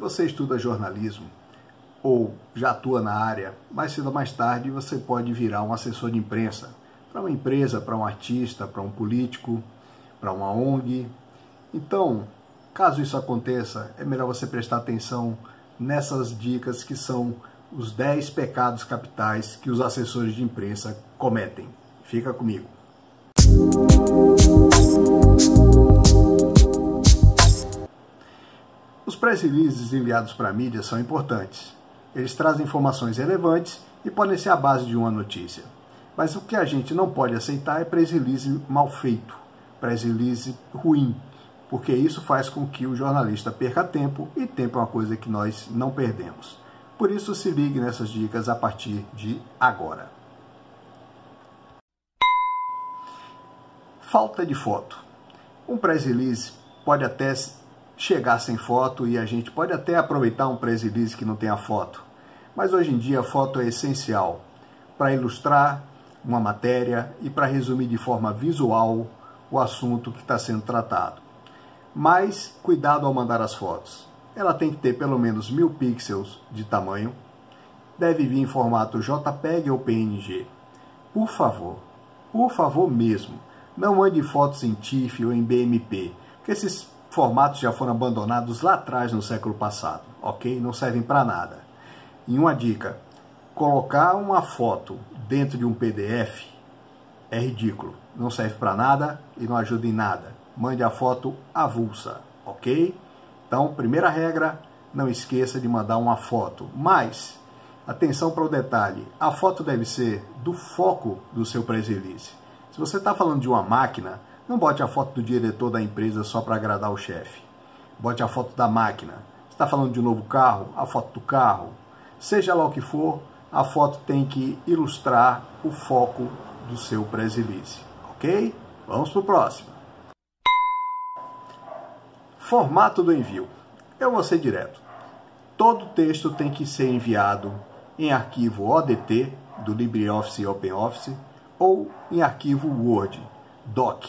você estuda jornalismo ou já atua na área, mais cedo ou mais tarde você pode virar um assessor de imprensa para uma empresa, para um artista, para um político, para uma ONG. Então, caso isso aconteça, é melhor você prestar atenção nessas dicas que são os 10 pecados capitais que os assessores de imprensa cometem. Fica comigo. Os press releases enviados para a mídia são importantes. Eles trazem informações relevantes e podem ser a base de uma notícia. Mas o que a gente não pode aceitar é press release mal feito, press release ruim, porque isso faz com que o jornalista perca tempo, e tempo é uma coisa que nós não perdemos. Por isso, se ligue nessas dicas a partir de agora. Falta de foto. Um press release pode até chegar sem foto e a gente pode até aproveitar um press release que não tenha foto. Mas hoje em dia a foto é essencial para ilustrar uma matéria e para resumir de forma visual o assunto que está sendo tratado. Mas cuidado ao mandar as fotos. Ela tem que ter pelo menos 1000 pixels de tamanho, deve vir em formato JPEG ou PNG. Por favor mesmo, não mande fotos em TIFF ou em BMP, porque esses formatos já foram abandonados lá atrás no século passado, ok? Não servem para nada. E uma dica, colocar uma foto dentro de um PDF é ridículo, não serve para nada e não ajuda em nada. Mande a foto avulsa, ok? Então, primeira regra, não esqueça de mandar uma foto. Mas, atenção para o detalhe, a foto deve ser do foco do seu press release. Se você está falando de uma máquina, não bote a foto do diretor da empresa só para agradar o chefe. Bote a foto da máquina. Se está falando de um novo carro, a foto do carro. Seja lá o que for, a foto tem que ilustrar o foco do seu press release. Ok? Vamos para o próximo. Formato do envio. Eu vou ser direto. Todo texto tem que ser enviado em arquivo ODT, do LibreOffice e OpenOffice, ou em arquivo Word, Doc.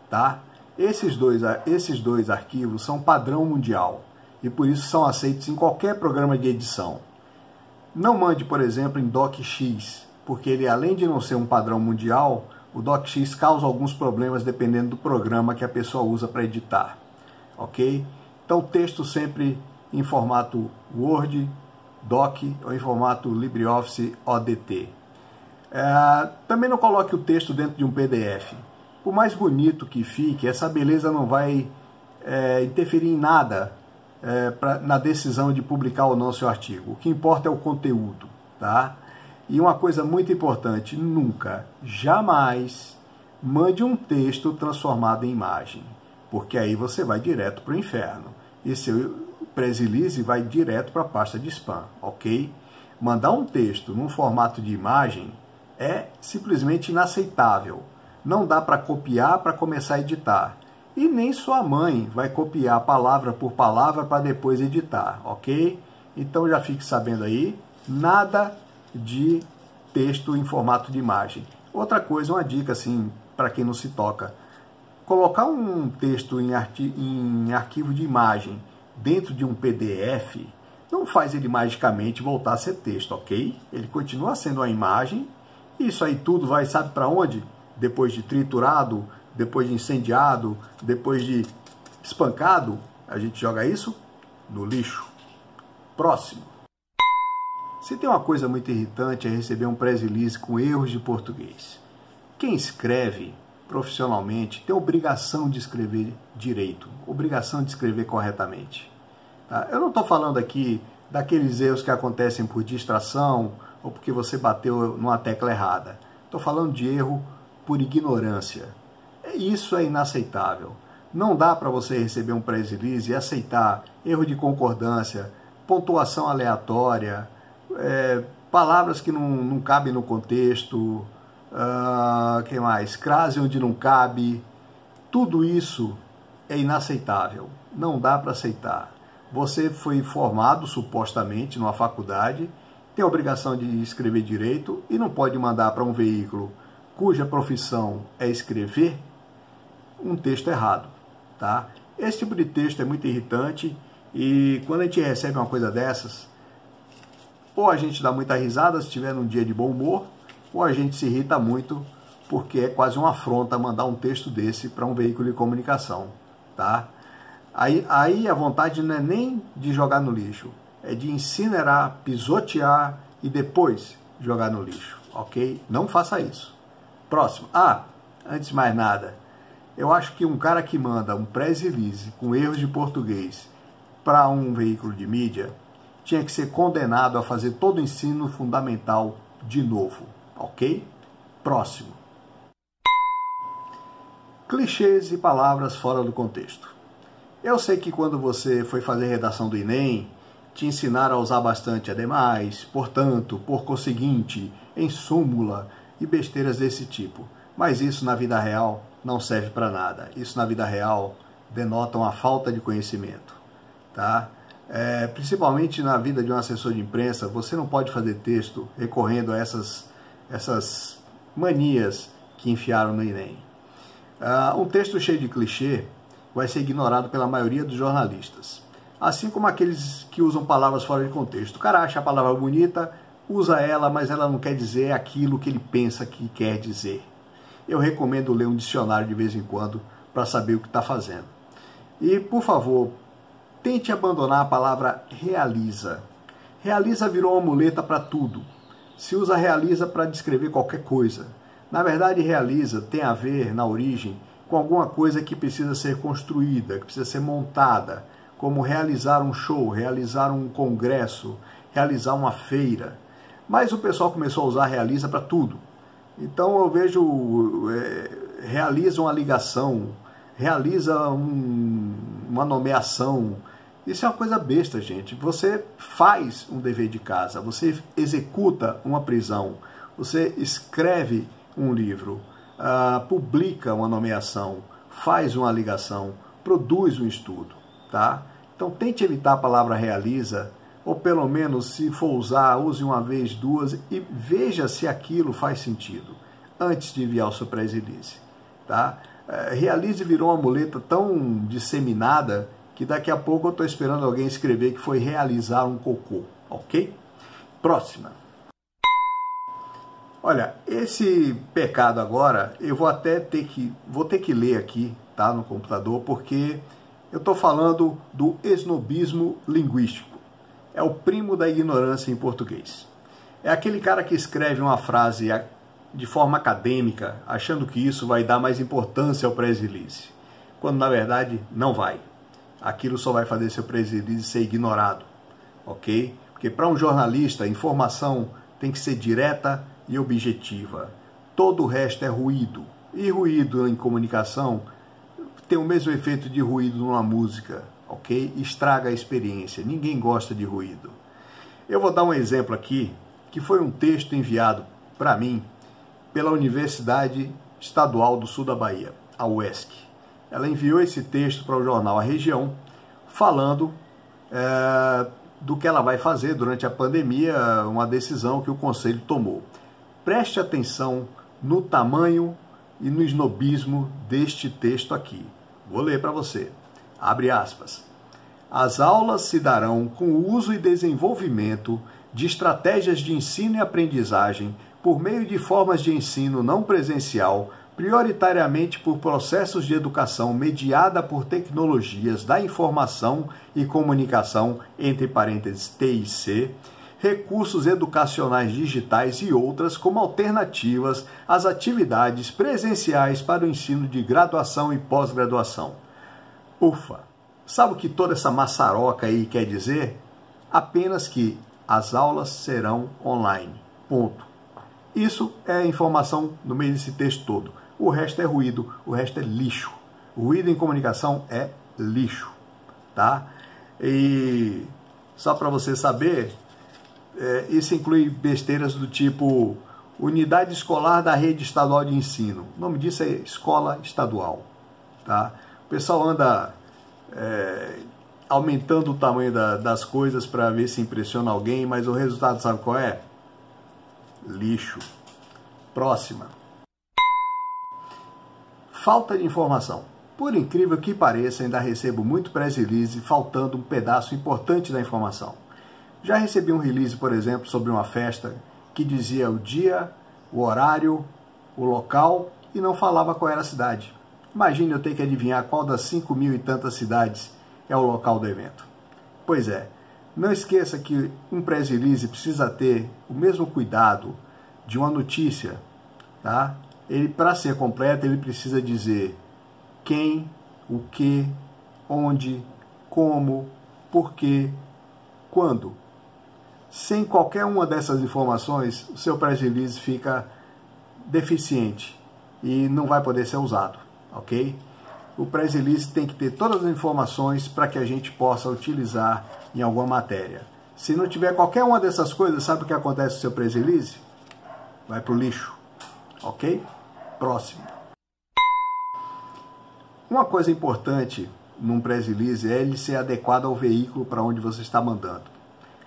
Tá? Esses dois arquivos são padrão mundial e por isso são aceitos em qualquer programa de edição. Não mande, por exemplo, em DocX, porque ele, além de não ser um padrão mundial, o DocX causa alguns problemas dependendo do programa que a pessoa usa para editar. Ok? Então, texto sempre em formato Word, Doc ou em formato LibreOffice ODT. Também não coloque o texto dentro de um PDF. Por mais bonito que fique, essa beleza não vai interferir em nada na decisão de publicar ou não seu artigo. O que importa é o conteúdo. Tá? E uma coisa muito importante, nunca, jamais mande um texto transformado em imagem, porque aí você vai direto para o inferno. E seu press release vai direto para a pasta de spam, ok? Mandar um texto num formato de imagem é simplesmente inaceitável. Não dá para copiar para começar a editar. E nem sua mãe vai copiar palavra por palavra para depois editar, ok? Então já fique sabendo aí, nada de texto em formato de imagem. Outra coisa, uma dica assim, para quem não se toca. Colocar um texto em arquivo de imagem dentro de um PDF não faz ele magicamente voltar a ser texto, ok? Ele continua sendo uma imagem. Isso aí tudo vai, sabe para onde? Depois de triturado, depois de incendiado, depois de espancado, a gente joga isso no lixo. Próximo. Se tem uma coisa muito irritante é receber um press release com erros de português. Quem escreve profissionalmente tem obrigação de escrever direito, obrigação de escrever corretamente. Tá? Eu não estou falando aqui daqueles erros que acontecem por distração ou porque você bateu numa tecla errada. Estou falando de erro por ignorância. Isso é inaceitável. Não dá para você receber um press release e aceitar erro de concordância, pontuação aleatória, palavras que não cabem no contexto, que mais? Crase onde não cabe. Tudo isso é inaceitável. Não dá para aceitar. Você foi formado supostamente numa faculdade, tem a obrigação de escrever direito e não pode mandar para um veículo cuja profissão é escrever um texto errado, tá? Esse tipo de texto é muito irritante E quando a gente recebe uma coisa dessas, ou a gente dá muita risada se estiver num dia de bom humor, ou a gente se irrita muito, porque é quase uma afronta mandar um texto desse para um veículo de comunicação, tá? Aí a vontade não é nem de jogar no lixo, é de incinerar, pisotear e depois jogar no lixo, ok? Não faça isso. Próximo. Antes de mais nada, eu acho que um cara que manda um press release com erros de português para um veículo de mídia tinha que ser condenado a fazer todo o ensino fundamental de novo, ok? Próximo. Clichês e palavras fora do contexto. Eu sei que quando você foi fazer redação do Enem, te ensinaram a usar bastante ademais, portanto, por conseguinte, em súmula e besteiras desse tipo. Mas isso na vida real não serve para nada. Isso na vida real denota uma falta de conhecimento, tá? Principalmente na vida de um assessor de imprensa, você não pode fazer texto recorrendo a essas manias que enfiaram no Enem. Um texto cheio de clichê vai ser ignorado pela maioria dos jornalistas, assim como aqueles que usam palavras fora de contexto. O cara acha a palavra bonita, usa ela, mas ela não quer dizer aquilo que ele pensa que quer dizer. Eu recomendo ler um dicionário de vez em quando para saber o que está fazendo. E, por favor, tente abandonar a palavra realiza. Realiza virou uma muleta para tudo. Se usa realiza para descrever qualquer coisa. Na verdade, realiza tem a ver, na origem, com alguma coisa que precisa ser construída, que precisa ser montada, como realizar um show, realizar um congresso, realizar uma feira. Mas o pessoal começou a usar realiza para tudo. Então eu vejo, realiza uma ligação, realiza uma nomeação. Isso é uma coisa besta, gente. Você faz um dever de casa, você executa uma prisão, você escreve um livro, publica uma nomeação, faz uma ligação, produz um estudo, tá? Então tente evitar a palavra realiza, ou pelo menos, se for usar, use uma vez, duas, e veja se aquilo faz sentido, antes de enviar o seu press release, tá? Realize virou uma muleta tão disseminada que daqui a pouco eu estou esperando alguém escrever que foi realizar um cocô, ok? Próxima. Olha, esse pecado agora, eu vou ter que ler aqui, tá, no computador, porque eu estou falando do esnobismo linguístico. É o primo da ignorância em português. É aquele cara que escreve uma frase de forma acadêmica, achando que isso vai dar mais importância ao press release, quando na verdade não vai. Aquilo só vai fazer seu press release ser ignorado, ok? Porque para um jornalista, a informação tem que ser direta e objetiva. Todo o resto é ruído. E ruído em comunicação tem o mesmo efeito de ruído numa música, ok? Estraga a experiência. Ninguém gosta de ruído. Eu vou dar um exemplo aqui, que foi um texto enviado para mim pela Universidade Estadual do Sul da Bahia, a UESC. Ela enviou esse texto para o jornal A Região, falando do que ela vai fazer durante a pandemia, uma decisão que o Conselho tomou. Preste atenção no tamanho e no esnobismo deste texto aqui. Vou ler para você. Abre aspas. As aulas se darão com o uso e desenvolvimento de estratégias de ensino e aprendizagem por meio de formas de ensino não presencial, prioritariamente por processos de educação mediada por tecnologias da informação e comunicação, entre parênteses T e C, recursos educacionais digitais e outras como alternativas às atividades presenciais para o ensino de graduação e pós-graduação. Ufa! Sabe o que toda essa maçaroca aí quer dizer? Apenas que as aulas serão online. Ponto. Isso é a informação no meio desse texto todo. O resto é ruído, o resto é lixo. O ruído em comunicação é lixo, tá? E só para você saber, isso inclui besteiras do tipo Unidade Escolar da Rede Estadual de Ensino. O nome disso é Escola Estadual, tá? O pessoal anda aumentando o tamanho das coisas para ver se impressiona alguém, mas o resultado sabe qual é? Lixo. Próxima. Falta de informação. Por incrível que pareça, ainda recebo muito press release faltando um pedaço importante da informação. Já recebi um release, por exemplo, sobre uma festa que dizia o dia, o horário, o local e não falava qual era a cidade. Imagine eu ter que adivinhar qual das 5.000 e tantas cidades é o local do evento. Pois é, não esqueça que um press release precisa ter o mesmo cuidado de uma notícia, tá? Ele, para ser completo, ele precisa dizer quem, o que, onde, como, porquê, quando. Sem qualquer uma dessas informações, o seu press release fica deficiente e não vai poder ser usado, ok? O press release tem que ter todas as informações para que a gente possa utilizar em alguma matéria. Se não tiver qualquer uma dessas coisas, sabe o que acontece com o seu press release? Vai para o lixo, ok? Próximo. Uma coisa importante num press release é ele ser adequado ao veículo para onde você está mandando.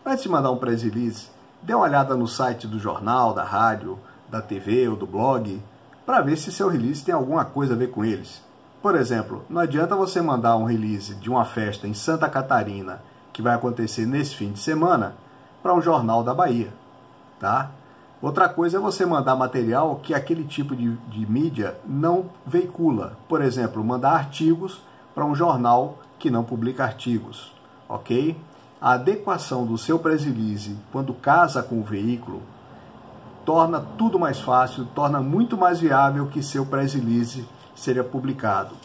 Antes de mandar um press release, dê uma olhada no site do jornal, da rádio, da TV ou do blog, para ver se seu release tem alguma coisa a ver com eles. Por exemplo, não adianta você mandar um release de uma festa em Santa Catarina, que vai acontecer nesse fim de semana, para um jornal da Bahia, tá? Outra coisa é você mandar material que aquele tipo de mídia não veicula. Por exemplo, mandar artigos para um jornal que não publica artigos, ok? A adequação do seu press release, quando casa com o veículo, torna tudo mais fácil, torna muito mais viável que seu press release seria publicado.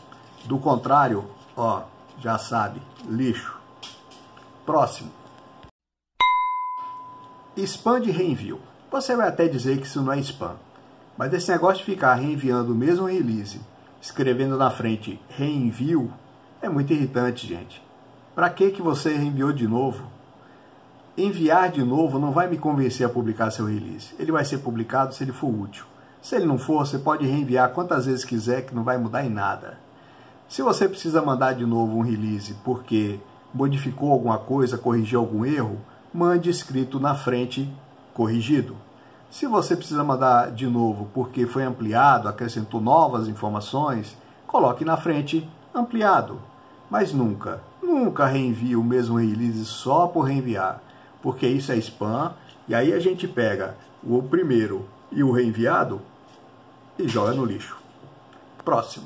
Do contrário, ó, já sabe, lixo. Próximo. Spam de reenvio. Você vai até dizer que isso não é spam, mas esse negócio de ficar reenviando o mesmo release, escrevendo na frente reenvio, é muito irritante, gente. Para que você reenviou de novo? Enviar de novo não vai me convencer a publicar seu release. Ele vai ser publicado se ele for útil. Se ele não for, você pode reenviar quantas vezes quiser, que não vai mudar em nada. Se você precisa mandar de novo um release porque modificou alguma coisa, corrigiu algum erro, mande escrito na frente corrigido. Se você precisa mandar de novo porque foi ampliado, acrescentou novas informações, coloque na frente ampliado. Mas nunca reenvie o mesmo release só por reenviar, porque isso é spam, e aí a gente pega o primeiro e o reenviado e joga no lixo. Próximo.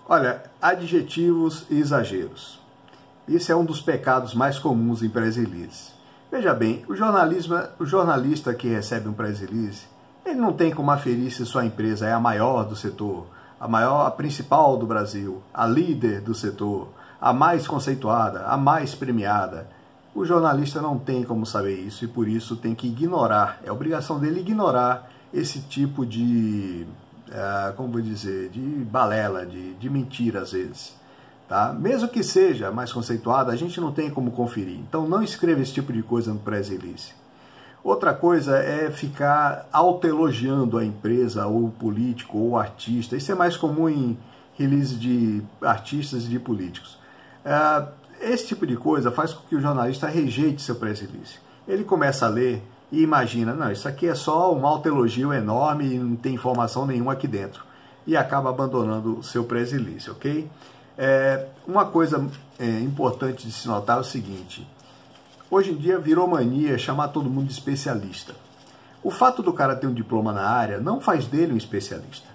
Olha, adjetivos e exageros. Isso é um dos pecados mais comuns em press release. Veja bem, o jornalista que recebe um press release, ele não tem como aferir se sua empresa é a maior do setor, a principal do Brasil, a líder do setor, a mais conceituada, a mais premiada. O jornalista não tem como saber isso e por isso tem que ignorar, é obrigação dele ignorar esse tipo de, como vou dizer, de balela, de mentira às vezes. Tá? Mesmo que seja mais conceituada, a gente não tem como conferir. Então não escreva esse tipo de coisa no press release. Outra coisa é ficar autoelogiando a empresa, ou o político, ou o artista. Isso é mais comum em release de artistas e de políticos. Esse tipo de coisa faz com que o jornalista rejeite seu press release. Ele começa a ler e imagina, não, isso aqui é só um autoelogio enorme e não tem informação nenhuma aqui dentro. E acaba abandonando o seu press release, ok? Uma coisa importante de se notar é o seguinte: hoje em dia virou mania chamar todo mundo de especialista. O fato do cara ter um diploma na área não faz dele um especialista.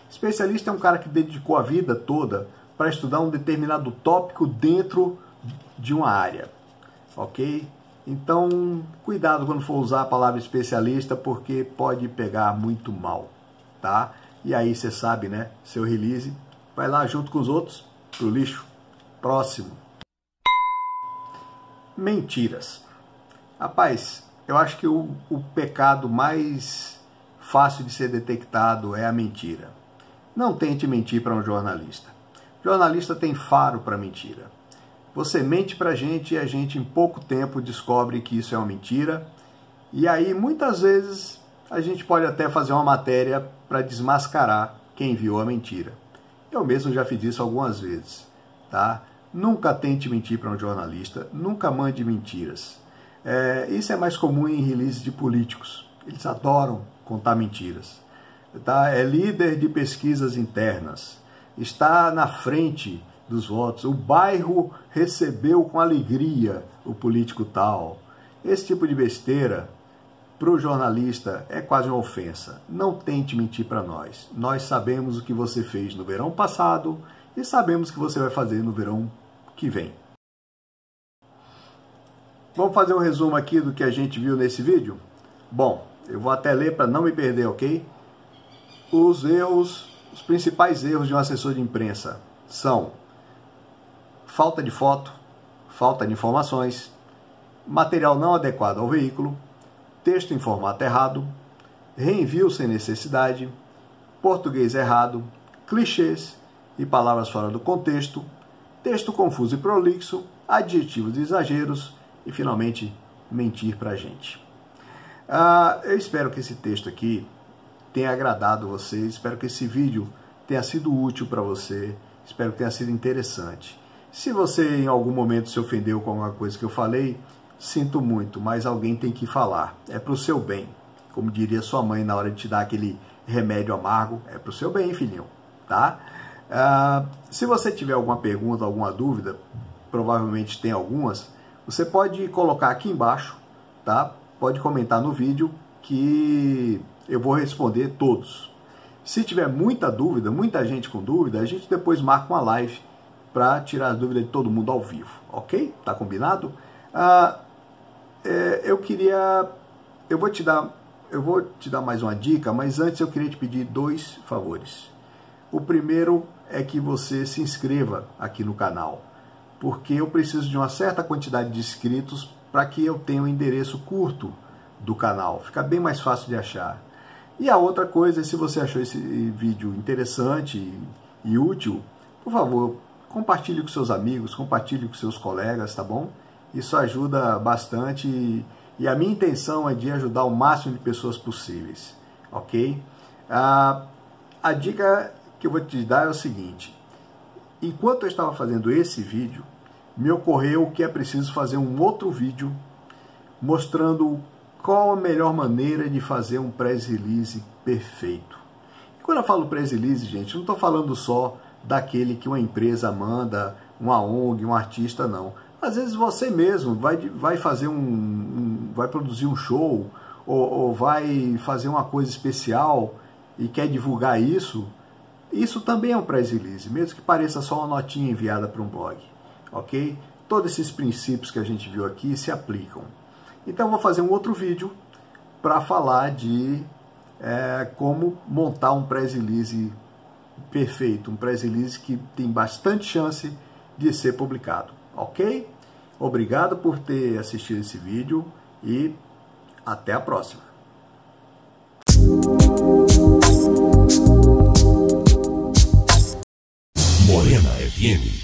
Especialista é um cara que dedicou a vida toda para estudar um determinado tópico dentro de uma área, ok? Então, cuidado quando for usar a palavra especialista, porque pode pegar muito mal, tá? E aí você sabe, né? Seu release vai lá junto com os outros pro lixo. Próximo. Mentiras. Rapaz, eu acho que o pecado mais fácil de ser detectado é a mentira. Não tente mentir para um jornalista. Jornalista tem faro para mentira. Você mente para a gente e a gente em pouco tempo descobre que isso é uma mentira. E aí muitas vezes a gente pode até fazer uma matéria para desmascarar quem enviou a mentira. Eu mesmo já fiz isso algumas vezes, tá? Nunca tente mentir para um jornalista, nunca mande mentiras. Isso é mais comum em releases de políticos. Eles adoram contar mentiras. Tá? É líder de pesquisas internas. está na frente dos votos, o bairro recebeu com alegria o político tal. Esse tipo de besteira, para o jornalista, é quase uma ofensa. Não tente mentir para nós. Nós sabemos o que você fez no verão passado e sabemos o que você vai fazer no verão que vem. Vamos fazer um resumo aqui do que a gente viu nesse vídeo? Bom, eu vou até ler para não me perder, ok? Os principais erros de um assessor de imprensa são falta de foto, falta de informações, material não adequado ao veículo, texto em formato errado, reenvio sem necessidade, português errado, clichês e palavras fora do contexto, texto confuso e prolixo, adjetivos e exageros e, finalmente, mentir para a gente. Eu espero que esse texto aqui tenha agradado você, espero que esse vídeo tenha sido útil para você, espero que tenha sido interessante. Se você em algum momento se ofendeu com alguma coisa que eu falei, sinto muito, mas alguém tem que falar. É para o seu bem. Como diria sua mãe na hora de te dar aquele remédio amargo, é para o seu bem, filhinho, tá? Se você tiver alguma pergunta, alguma dúvida, provavelmente tem algumas, você pode colocar aqui embaixo, tá? Pode comentar no vídeo que eu vou responder todos. Se tiver muita dúvida, muita gente com dúvida, a gente depois marca uma live para tirar as dúvidas de todo mundo ao vivo, ok? Tá combinado? Eu vou te dar mais uma dica, mas antes eu queria te pedir 2 favores. O primeiro é que você se inscreva aqui no canal, porque eu preciso de uma certa quantidade de inscritos para que eu tenha um endereço curto do canal, fica bem mais fácil de achar. E a outra coisa, se você achou esse vídeo interessante e útil, por favor, compartilhe com seus amigos, compartilhe com seus colegas, tá bom? Isso ajuda bastante e a minha intenção é de ajudar o máximo de pessoas possíveis, ok? A dica que eu vou te dar é o seguinte: enquanto eu estava fazendo esse vídeo, me ocorreu que é preciso fazer um outro vídeo mostrando qual a melhor maneira de fazer um press release perfeito. E quando eu falo press release, gente, não estou falando só daquele que uma empresa manda, uma ONG, um artista, não. Às vezes você mesmo vai fazer vai produzir um show ou vai fazer uma coisa especial e quer divulgar isso. Isso também é um press release, mesmo que pareça só uma notinha enviada para um blog, ok? Todos esses princípios que a gente viu aqui se aplicam. Então eu vou fazer um outro vídeo para falar de como montar um press release perfeito, um press release que tem bastante chance de ser publicado, ok? Obrigado por ter assistido esse vídeo e até a próxima. Morena FM